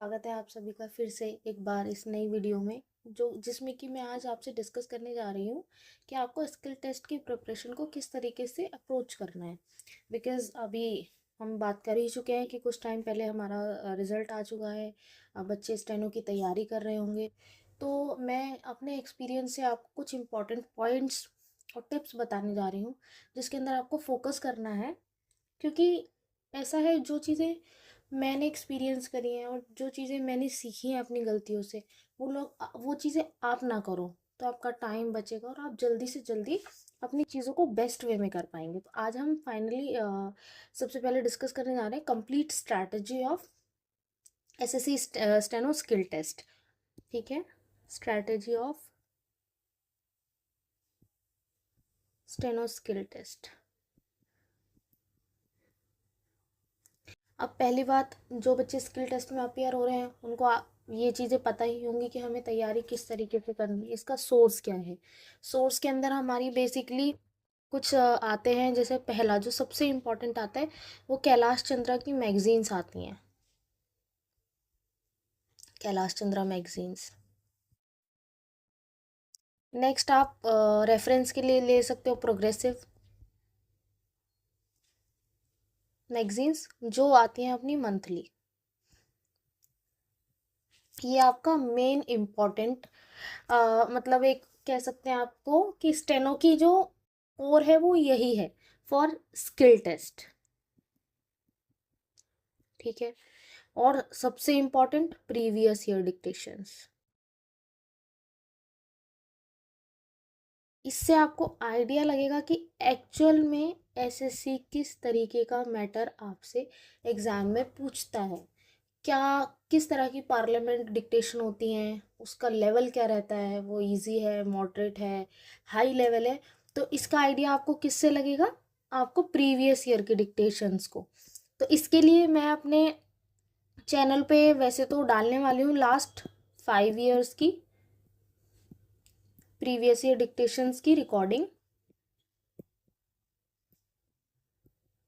स्वागत है आप सभी का फिर से एक बार इस नई वीडियो में जिसमें कि मैं आज आपसे डिस्कस करने जा रही हूँ कि आपको स्किल टेस्ट की प्रिपरेशन को किस तरीके से अप्रोच करना है। बिकॉज़ अभी हम बात कर ही चुके हैं कि कुछ टाइम पहले हमारा रिज़ल्ट आ चुका है। अब बच्चे स्टेनो की तैयारी कर रहे होंगे। तो मैं अपने एक्सपीरियंस से आपको कुछ इम्पॉर्टेंट पॉइंट्स और टिप्स बताने जा रही हूँ जिसके अंदर आपको फोकस करना है। क्योंकि ऐसा है, जो चीज़ें मैंने एक्सपीरियंस करी हैं और जो चीज़ें मैंने सीखी हैं अपनी गलतियों से, वो चीज़ें आप ना करो तो आपका टाइम बचेगा और आप जल्दी से जल्दी अपनी चीज़ों को बेस्ट वे में कर पाएंगे। तो आज हम फाइनली सबसे पहले डिस्कस करने जा रहे हैं complete strategy of SSC steno skill test. ठीक है, strategy of steno skill test. अब पहली बात, जो बच्चे स्किल टेस्ट में अपियर हो रहे हैं उनको ये चीज़ें पता ही होंगी कि हमें तैयारी किस तरीके से करनी है, इसका सोर्स क्या है। सोर्स के अंदर हमारी बेसिकली कुछ आते हैं। जैसे पहला जो सबसे इम्पोर्टेंट आता है वो कैलाश चंद्रा की मैगजीन्स आती हैं। कैलाश चंद्रा मैगजीन्स। नेक्स्ट आप रेफरेंस के लिए ले सकते हो प्रोग्रेसिव मैगजीन्स जो आती हैं अपनी मंथली। ये आपका मेन इम्पॉर्टेंट मतलब एक कह सकते हैं आपको कि स्टेनो की जो कोर है वो यही है फॉर स्किल टेस्ट। ठीक है, और सबसे इम्पॉर्टेंट प्रीवियस ईयर डिक्टेशंस। इससे आपको आइडिया लगेगा कि एक्चुअल में एसएससी किस तरीके का मैटर आपसे एग्जाम में पूछता है। क्या किस तरह की पार्लियामेंट डिक्टेशन होती हैं, उसका लेवल क्या रहता है, वो इजी है, मॉडरेट है, हाई लेवल है। तो इसका आइडिया आपको किससे लगेगा? आपको प्रीवियस ईयर के डिक्टेशंस को। तो इसके लिए मैं अपने चैनल पे वैसे तो डालने वाली हूँ लास्ट 5 years की प्रीवियस ईयर डिक्टेशंस की recording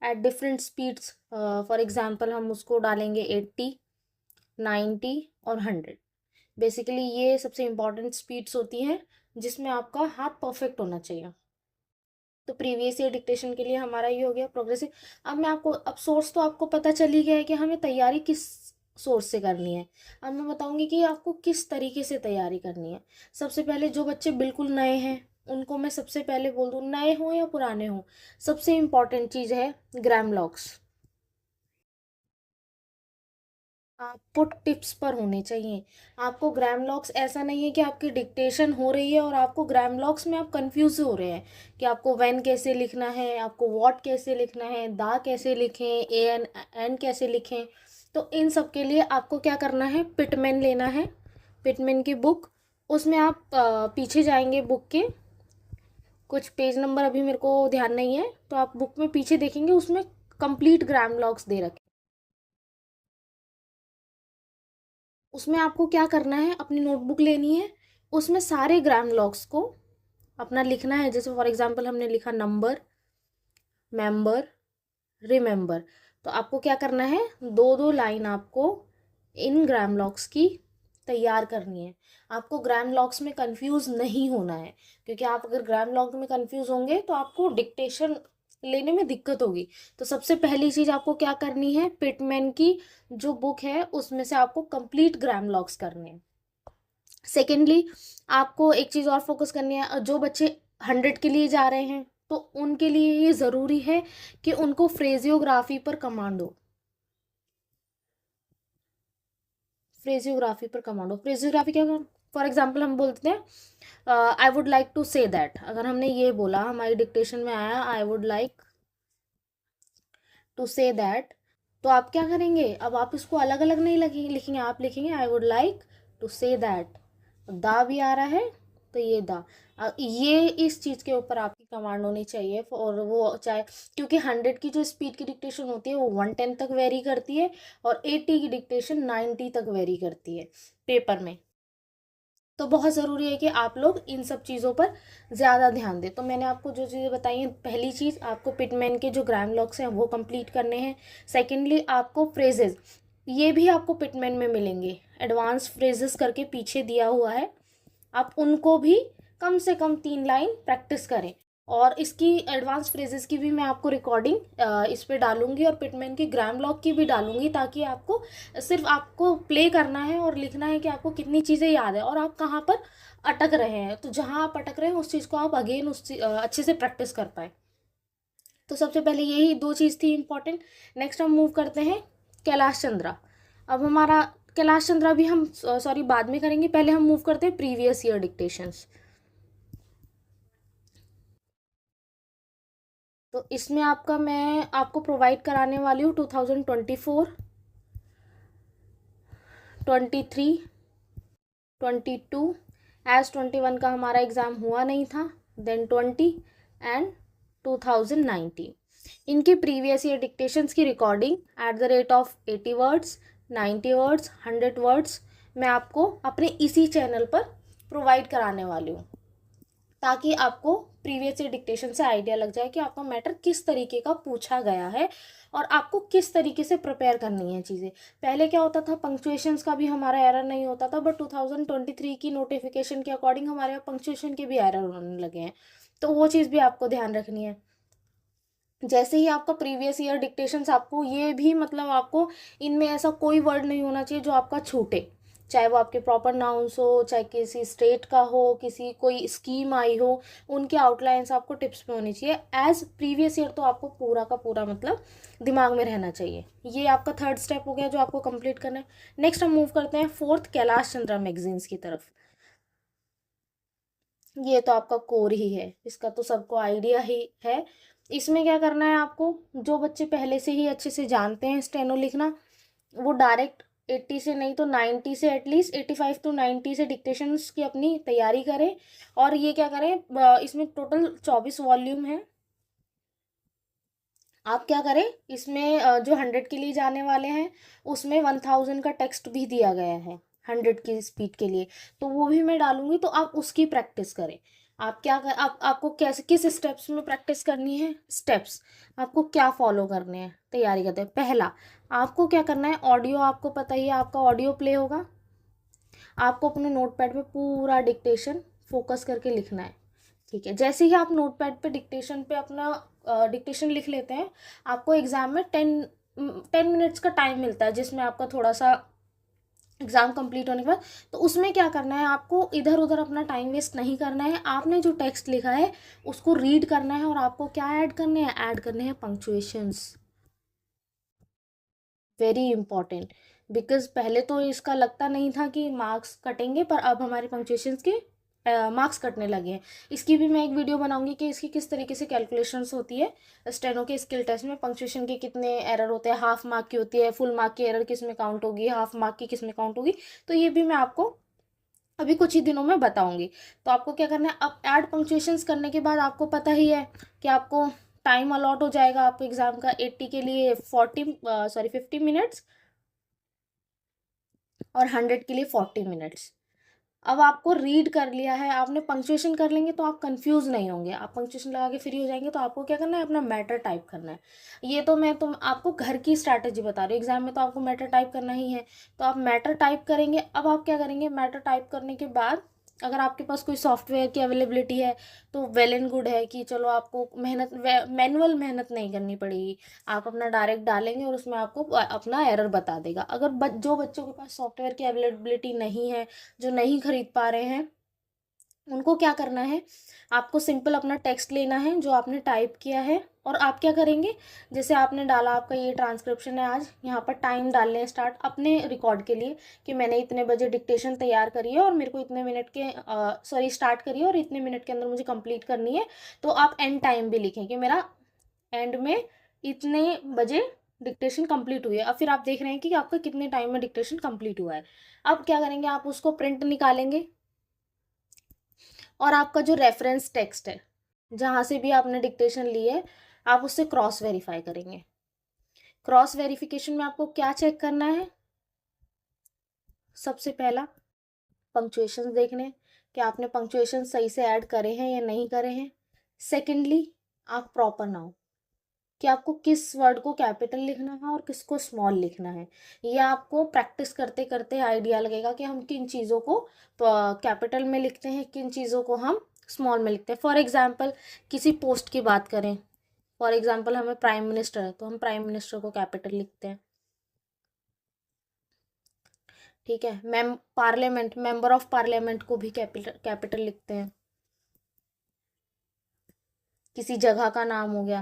at different speeds. For example हम उसको डालेंगे 80, 90 और 100। बेसिकली ये सबसे इम्पॉर्टेंट स्पीड्स होती हैं जिसमें आपका हाथ परफेक्ट होना चाहिए। तो प्रीवियस ईयर डिक्टेशन के लिए हमारा ये हो गया प्रोग्रेसिव। अब सोर्स तो आपको पता चल ही गया है कि हमें तैयारी किस सोर्स से करनी है। अब मैं बताऊंगी कि आपको किस तरीके से तैयारी करनी है। सबसे पहले जो बच्चे बिल्कुल नए हैं उनको मैं सबसे पहले बोल दूँ, नए हों या पुराने हों, सबसे इम्पॉर्टेंट चीज़ है ग्राम लॉक्स। आपको टिप्स पर होने चाहिए। आपको ग्राम लॉक्स, ऐसा नहीं है कि आपकी डिक्टेशन हो रही है और आपको ग्राम लॉक्स में आप कंफ्यूज हो रहे हैं कि आपको व्हेन कैसे लिखना है, आपको व्हाट कैसे लिखना है, दा कैसे लिखें, ए एन एन कैसे लिखें। तो इन सब के लिए आपको क्या करना है, पिटमैन लेना है, पिटमैन की बुक। उसमें आप पीछे जाएंगे बुक के, कुछ पेज नंबर अभी मेरे को ध्यान नहीं है, तो आप बुक में पीछे देखेंगे उसमें कंप्लीट ग्राम लॉक्स दे रखे। उसमें आपको क्या करना है, अपनी नोटबुक लेनी है, उसमें सारे ग्राम लॉक्स को अपना लिखना है। जैसे फॉर एग्जांपल हमने लिखा नंबर, मेंबर, रिमेंबर। तो आपको क्या करना है, दो दो लाइन आपको इन ग्राम लॉक्स की तैयार करनी है। आपको ग्राम लॉक्स में कंफ्यूज नहीं होना है, क्योंकि आप अगर ग्राम लॉक में कंफ्यूज होंगे तो आपको डिक्टेशन लेने में दिक्कत होगी। तो सबसे पहली चीज आपको क्या करनी है, पिटमैन की जो बुक है उसमें से आपको कंप्लीट ग्राम लॉक्स करने हैं। सेकेंडली, आपको एक चीज़ और फोकस करनी है। जो बच्चे 100 के लिए जा रहे हैं तो उनके लिए ये ज़रूरी है कि उनको फ्रेजियोग्राफी पर कमांड हो। फ्रेजियोग्राफी पर कमांड हो। फ्रेजियोग्राफी क्या, फॉर एग्जाम्पल हम बोलते हैं I would like to say that. अगर हमने ये बोला, हमारी डिक्टेशन में आया I would like to say that, तो आप क्या करेंगे, अब आप इसको अलग अलग नहीं लिखेंगे, आप लिखेंगे I would like to say that. दा भी आ रहा है तो ये दा, ये इस चीज़ के ऊपर आपकी कमांड होनी चाहिए। और वो चाहे, क्योंकि 100 की जो स्पीड की डिक्टेशन होती है वो 110 तक वेरी करती है और 80 की डिक्टेशन 90 तक वेरी करती है पेपर में। तो बहुत ज़रूरी है कि आप लोग इन सब चीज़ों पर ज़्यादा ध्यान दें। तो मैंने आपको जो चीज़ें बताई हैं, पहली चीज़ आपको पिटमैन के जो ग्राम लॉक्स हैं वो कंप्लीट करने हैं। सेकेंडली आपको फ्रेजेस, ये भी आपको पिटमेन में मिलेंगे, एडवांस फ्रेजेस करके पीछे दिया हुआ है, आप उनको भी कम से कम 3 लाइन प्रैक्टिस करें। और इसकी एडवांस फ्रेजेस की भी मैं आपको रिकॉर्डिंग इस पे डालूंगी और पिटमैन की ग्राम लॉग की भी डालूंगी, ताकि आपको सिर्फ आपको प्ले करना है और लिखना है कि आपको कितनी चीज़ें याद है और आप कहाँ पर अटक रहे हैं। तो जहाँ आप अटक रहे हैं उस चीज़ को आप अगेन अच्छे से प्रैक्टिस कर पाए। तो सबसे पहले यही 2 चीज़ थी इम्पॉर्टेंट। नेक्स्ट हम मूव करते हैं कैलाश चंद्रा। अब हमारा कैलाश चंद्रा भी हम सॉरी बाद में करेंगे, पहले हम मूव करते हैं प्रीवियस ईयर डिक्टेशंस। तो इसमें मैं आपको प्रोवाइड कराने वाली हूँ 2024, 23, 22, एज 21 का हमारा एग्ज़ाम हुआ नहीं था, देन 20 एंड 2019। इनके प्रीवियस ईयर डिक्टेशंस की recording at the rate of 80 words, 90 words, 100 words मैं आपको अपने इसी चैनल पर प्रोवाइड कराने वाली हूँ, ताकि आपको प्रीवियस ईयर डिक्टेशन से आइडिया लग जाए कि आपका मैटर किस तरीके का पूछा गया है और आपको किस तरीके से प्रिपेयर करनी है चीज़ें। पहले क्या होता था, पंक्चुएशंस का भी हमारा एरर नहीं होता था, बट 2023 की नोटिफिकेशन के अकॉर्डिंग हमारे यहाँ पंक्चुएशन के भी एरर होने लगे हैं, तो वो चीज़ भी आपको ध्यान रखनी है। जैसे ही आपका प्रीवियस ईयर डिक्टेशंस, आपको ये भी मतलब आपको इनमें ऐसा कोई वर्ड नहीं होना चाहिए जो आपका छूटे, चाहे वो आपके प्रॉपर नाउन्स हो, चाहे किसी स्टेट का हो, किसी कोई स्कीम आई हो, उनके आउटलाइंस आपको टिप्स पे होनी चाहिए। एज प्रीवियस ईयर तो आपको पूरा का पूरा मतलब दिमाग में रहना चाहिए। ये आपका थर्ड स्टेप हो गया जो आपको कंप्लीट करना है। नेक्स्ट हम मूव करते हैं फोर्थ, कैलाश चंद्रा मैगजीन्स की तरफ। ये तो आपका कोर ही है, इसका तो सबको आइडिया ही है। इसमें क्या करना है आपको, जो बच्चे पहले से ही अच्छे से जानते हैं स्टेनो लिखना, वो डायरेक्ट 80 से नहीं तो 90 से, एटलीस्ट 85 to 90 से डिक्टेशंस की अपनी तैयारी करें। और ये क्या करें, इसमें टोटल 24 वॉल्यूम है। आप क्या करें, इसमें जो 100 के लिए जाने वाले हैं उसमें 1000 का टेक्स्ट भी दिया गया है 100 की स्पीड के लिए, तो वो भी मैं डालूंगी, तो आप उसकी प्रैक्टिस करें। आप क्या कर आप आपको कैसे किस स्टेप्स में प्रैक्टिस करनी है, स्टेप्स आपको क्या फॉलो करने हैं तैयारी करते हैं। पहला, आपको क्या करना है, ऑडियो आपको पता ही है, आपका ऑडियो प्ले होगा, आपको अपने नोटपैड पे पूरा डिक्टेशन फोकस करके लिखना है। ठीक है, जैसे ही आप नोटपैड पे डिक्टेशन पे अपना डिक्टेशन लिख लेते हैं, आपको एग्ज़ाम में 10 मिनट्स का टाइम मिलता है, जिसमें आपका थोड़ा सा एग्ज़ाम कंप्लीट होने के बाद, तो उसमें क्या करना है, आपको इधर उधर अपना टाइम वेस्ट नहीं करना है। आपने जो टेक्स्ट लिखा है उसको रीड करना है और आपको क्या ऐड करने हैं, ऐड करने हैं पंक्चुएशंस। वेरी इंपॉर्टेंट, बिकॉज पहले तो इसका लगता नहीं था कि मार्क्स कटेंगे, पर अब हमारे पंक्चुएशंस के मार्क्स कटने लगे हैं। इसकी भी मैं एक वीडियो बनाऊंगी कि इसकी किस तरीके से कैलकुलेशंस होती है। स्टेनो के स्किल टेस्ट में पंक्चुएशन के कितने एरर होते हैं, हाफ मार्क की होती है, फुल मार्क की एरर किस में काउंट होगी, हाफ मार्क की किस में काउंट होगी, तो ये भी मैं आपको अभी कुछ ही दिनों में बताऊंगी। तो आपको क्या करना है, अब ऐड पंक्चुएशंस करने के बाद आपको पता ही है कि आपको टाइम अलॉट हो जाएगा आपको एग्जाम का 80 के लिए 50 मिनट्स और 100 के लिए 40 मिनट्स। अब आपको रीड कर लिया है आपने, पंक्चुएशन कर लेंगे तो आप कंफ्यूज नहीं होंगे, आप पंक्चुएशन लगा के फ्री हो जाएंगे। तो आपको क्या करना है, अपना मैटर टाइप करना है। ये तो मैं तुम आपको घर की स्ट्रैटेजी बता रही हूँ, एग्जाम में तो आपको मैटर टाइप करना ही है। तो आप मैटर टाइप करेंगे। अब आप क्या करेंगे, मैटर टाइप करने के बाद अगर आपके पास कोई सॉफ्टवेयर की अवेलेबिलिटी है तो वेल एंड गुड है, कि चलो आपको मैनुअल मेहनत नहीं करनी पड़ेगी, आप अपना डायरेक्ट डालेंगे और उसमें आपको अपना एरर बता देगा। अगर जो बच्चों के पास सॉफ्टवेयर की अवेलेबिलिटी नहीं है, जो नहीं खरीद पा रहे हैं, उनको क्या करना है, आपको सिंपल अपना टेक्स्ट लेना है जो आपने टाइप किया है, और आप क्या करेंगे, जैसे आपने डाला आपका ये ट्रांसक्रिप्शन है, आज यहाँ पर टाइम डालने स्टार्ट अपने रिकॉर्ड के लिए कि मैंने इतने बजे डिक्टेशन तैयार करी है और मेरे को इतने मिनट के स्टार्ट करी है और इतने मिनट के अंदर मुझे कंप्लीट करनी है। तो आप एंड टाइम भी लिखें कि मेरा एंड में इतने बजे डिक्टेशन कंप्लीट हुई है। अब फिर आप देख रहे हैं कि आपका कितने टाइम में डिक्टेशन कंप्लीट हुआ है। अब क्या करेंगे, आप उसको प्रिंट निकालेंगे और आपका जो रेफरेंस टेक्स्ट है जहाँ से भी आपने डिक्टेशन ली है, आप उससे क्रॉस वेरीफाई करेंगे। क्रॉस वेरिफिकेशन में आपको क्या चेक करना है, सबसे पहला पंक्चुएशन देखने कि आपने पंक्चुएशन सही से ऐड करे हैं या नहीं करे हैं। सेकेंडली, आप प्रॉपर नाउन, कि आपको किस वर्ड को कैपिटल लिखना है और किसको स्मॉल लिखना है। ये आपको प्रैक्टिस करते करते आइडिया लगेगा कि हम किन चीज़ों को कैपिटल में लिखते हैं, किन चीज़ों को हम स्मॉल में लिखते हैं। फॉर एग्जाम्पल किसी पोस्ट की बात करें, फॉर एग्जाम्पल हमें प्राइम मिनिस्टर है तो हम प्राइम मिनिस्टर को कैपिटल लिखते हैं, ठीक है। पार्लियामेंट, मेंबर ऑफ पार्लियामेंट को भी कैपिटल कैपिटल लिखते हैं। किसी जगह का नाम हो गया,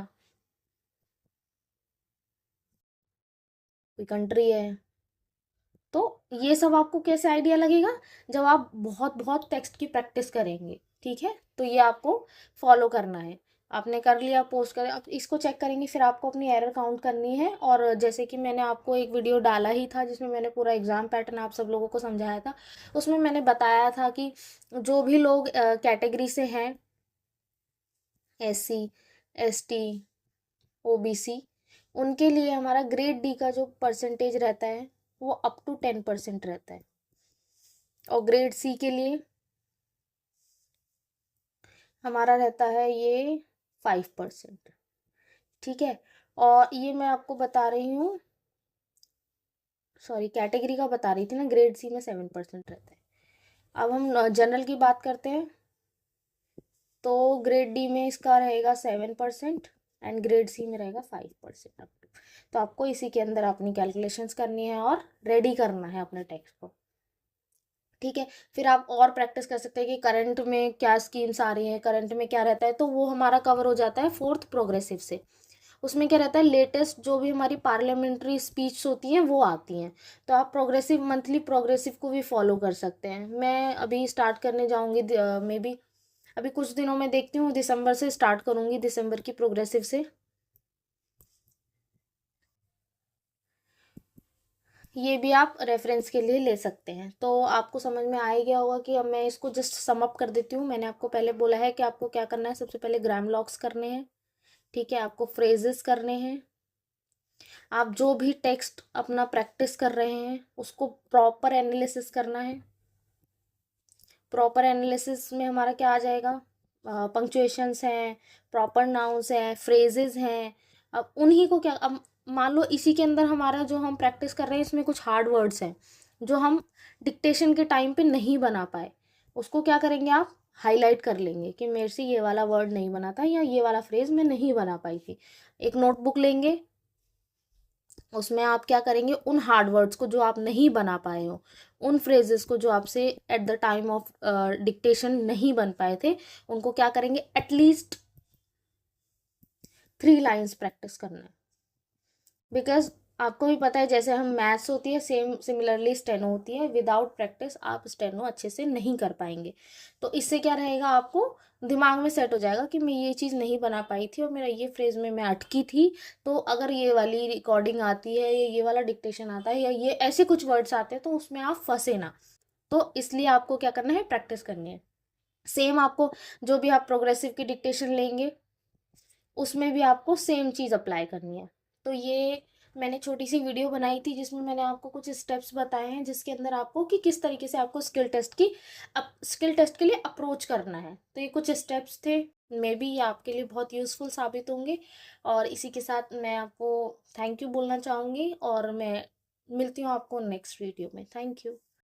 कोई कंट्री है, तो ये सब आपको कैसे आइडिया लगेगा, जब आप बहुत बहुत टेक्स्ट की प्रैक्टिस करेंगे, ठीक है। तो ये आपको फॉलो करना है। आपने कर लिया, पोस्ट करें, आप इसको चेक करेंगे, फिर आपको अपनी एरर काउंट करनी है। और जैसे कि मैंने आपको एक वीडियो डाला ही था जिसमें मैंने पूरा एग्जाम पैटर्न आप सब लोगों को समझाया था, उसमें मैंने बताया था कि जो भी लोग कैटेगरी से हैं, SC ST OBC, उनके लिए हमारा ग्रेड डी का जो परसेंटेज रहता है वो अप टू 10% रहता है, और ग्रेड C के लिए हमारा रहता है ये 5%, ठीक है। और ये मैं आपको बता रही हूँ, सॉरी कैटेगरी का बता रही थी ना, ग्रेड C में 7% रहता है। अब हम जनरल की बात करते हैं, तो ग्रेड डी में इसका रहेगा 7% एंड ग्रेड सी में रहेगा 5% अप टू। तो आपको इसी के अंदर अपनी कैलकुलेशंस करनी है और रेडी करना है अपने टेक्स्ट को, ठीक है। फिर आप और प्रैक्टिस कर सकते हैं कि करंट में क्या स्कीम्स आ रही हैं, करंट में क्या रहता है, तो वो हमारा कवर हो जाता है फोर्थ प्रोग्रेसिव से। उसमें क्या रहता है, लेटेस्ट जो भी हमारी पार्लियामेंट्री स्पीच होती हैं वो आती हैं। तो आप प्रोग्रेसिव, मंथली प्रोग्रेसिव को भी फॉलो कर सकते हैं। मैं अभी स्टार्ट करने जाऊंगी, मे बी अभी कुछ दिनों में देखती हूँ, दिसंबर से स्टार्ट करूंगी, दिसंबर की प्रोग्रेसिव से। ये भी आप रेफरेंस के लिए ले सकते हैं। तो आपको समझ में आ ही गया होगा कि अब मैं इसको जस्ट सम अप कर देती हूँ। मैंने आपको पहले बोला है कि आपको क्या करना है, सबसे पहले ग्राम लॉक्स करने हैं, ठीक है। आपको फ्रेजेस करने हैं। आप जो भी टेक्स्ट अपना प्रैक्टिस कर रहे हैं उसको प्रॉपर एनालिसिस करना है। प्रॉपर एनालिसिस में हमारा क्या आ जाएगा, पंक्चुएशंस हैं, प्रॉपर नाउन्स हैं, फ्रेजेस हैं। अब उन्हीं को क्या, अब मान लो इसी के अंदर हमारा जो हम प्रैक्टिस कर रहे हैं इसमें कुछ हार्ड वर्ड्स हैं जो हम डिक्टेशन के टाइम पे नहीं बना पाए, उसको क्या करेंगे, आप हाईलाइट कर लेंगे कि मेरे से ये वाला वर्ड नहीं बना था या ये वाला फ्रेज मैं नहीं बना पाई थी। एक नोटबुक लेंगे, उसमें आप क्या करेंगे, उन हार्ड वर्ड्स को जो आप नहीं बना पाए हो, उन फ्रेजेस को जो आपसे at the time of dictation नहीं बन पाए थे, उनको क्या करेंगे, एटलीस्ट 3 लाइन्स प्रैक्टिस करना है। बिकॉज आपको भी पता है जैसे हम मैथ्स होती है सेम सिमिलरली स्टेनो होती है, विदाउट प्रैक्टिस आप स्टेनो अच्छे से नहीं कर पाएंगे। तो इससे क्या रहेगा, आपको दिमाग में सेट हो जाएगा कि मैं ये चीज़ नहीं बना पाई थी और मेरा ये फ्रेज में मैं अटकी थी, तो अगर ये वाली रिकॉर्डिंग आती है या ये वाला डिक्टेशन आता है या ये ऐसे कुछ वर्ड्स आते हैं तो उसमें आप फंसे ना। तो इसलिए आपको क्या करना है, प्रैक्टिस करनी है। सेम आपको जो भी आप प्रोग्रेसिव की डिक्टेशन लेंगे उसमें भी आपको सेम चीज़ अप्लाई करनी है। तो ये मैंने छोटी सी वीडियो बनाई थी जिसमें मैंने आपको कुछ स्टेप्स बताए हैं जिसके अंदर आपको कि किस तरीके से आपको स्किल टेस्ट के लिए अप्रोच करना है। तो ये कुछ स्टेप्स थे, मे बी ये आपके लिए बहुत यूज़फुल साबित होंगे। और इसी के साथ मैं आपको थैंक यू बोलना चाहूँगी और मैं मिलती हूँ आपको नेक्स्ट वीडियो में। Thank you.